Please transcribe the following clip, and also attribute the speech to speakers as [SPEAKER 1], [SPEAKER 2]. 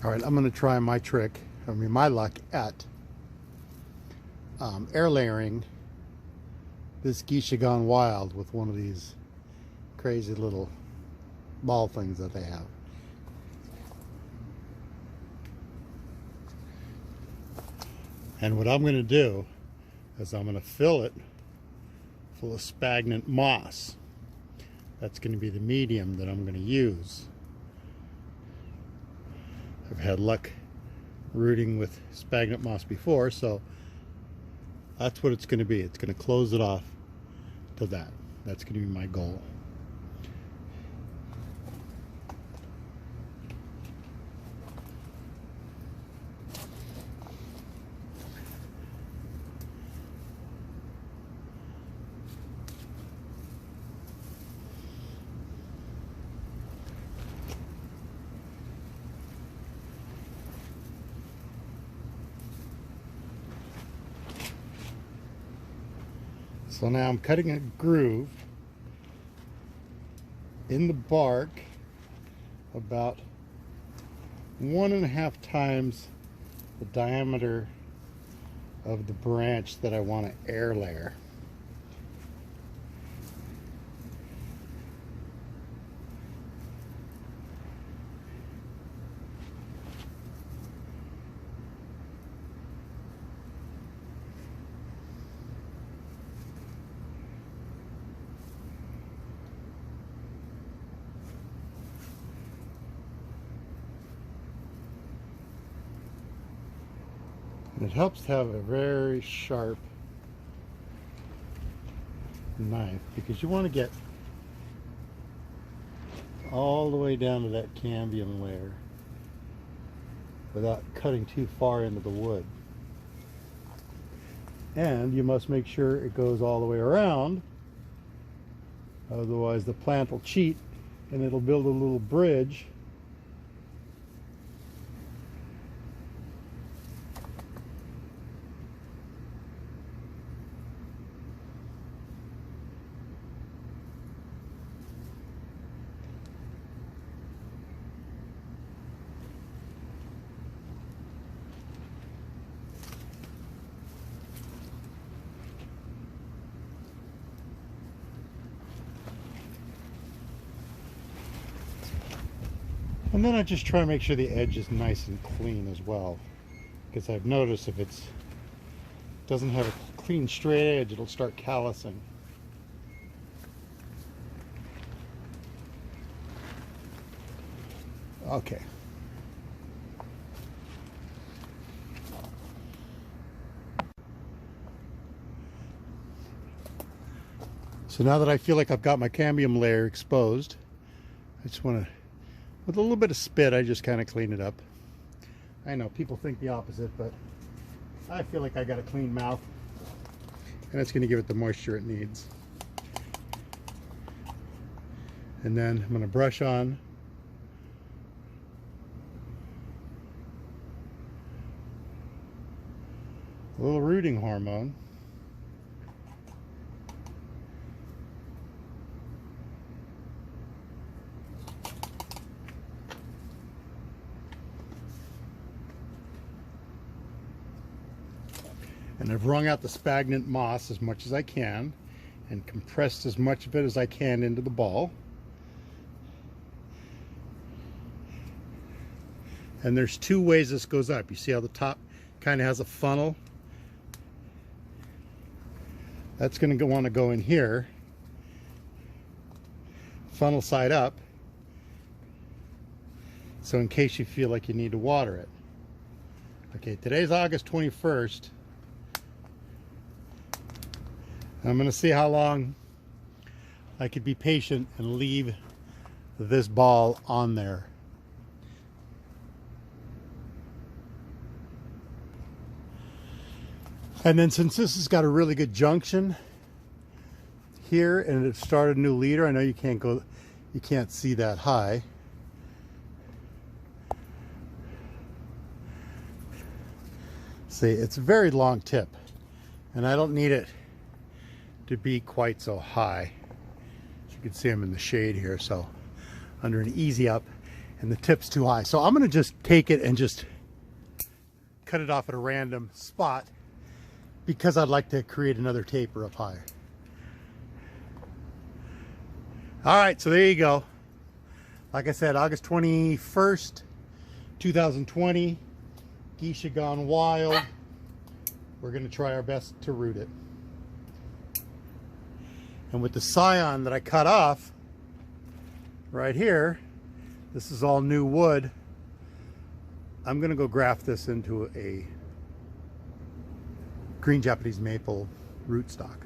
[SPEAKER 1] All right, I'm going to try my trick, my luck at air layering this Geisha gone wild with one of these crazy little ball things that they have. And what I'm going to do is I'm going to fill it full of sphagnum moss. That's going to be the medium that I'm going to use. I've had luck rooting with sphagnum moss before, so that's what it's going to be. It's going to close it off to that. That's going to be my goal. So now I'm cutting a groove in the bark about 1.5 times the diameter of the branch that I want to air layer. And it helps to have a very sharp knife because you want to get all the way down to that cambium layer without cutting too far into the wood. And you must make sure it goes all the way around, otherwise the plant will cheat and it'll build a little bridge . And then I just try to make sure the edge is nice and clean as well, because I've noticed if it doesn't have a clean straight edge, it'll start callousing. Okay. So now that I feel like I've got my cambium layer exposed, I just want to, with a little bit of spit, I just kind of clean it up. I know people think the opposite, but I feel like I got a clean mouth and it's going to give it the moisture it needs. And then I'm going to brush on a little rooting hormone. And I've wrung out the sphagnum moss as much as I can and compressed as much of it as I can into the ball. And there's two ways this goes up. You see how the top kind of has a funnel? That's going to want to go in here, funnel side up, so in case you feel like you need to water it. Okay, today's August 21st. I'm going to see how long I could be patient and leave this ball on there. And then since this has got a really good junction here and it started a new leader, I know you can't see that high. See, it's a very long tip and I don't need it to be quite so high. As you can see, I'm in the shade here, so under an easy up. and the tip's too high. So I'm gonna just take it and just cut it off at a random spot because I'd like to create another taper up higher. All right, so there you go. Like I said, August 21st, 2020, Geisha gone wild. We're gonna try our best to root it. And with the scion that I cut off right here, this is all new wood. I'm gonna go graft this into a green Japanese maple rootstock.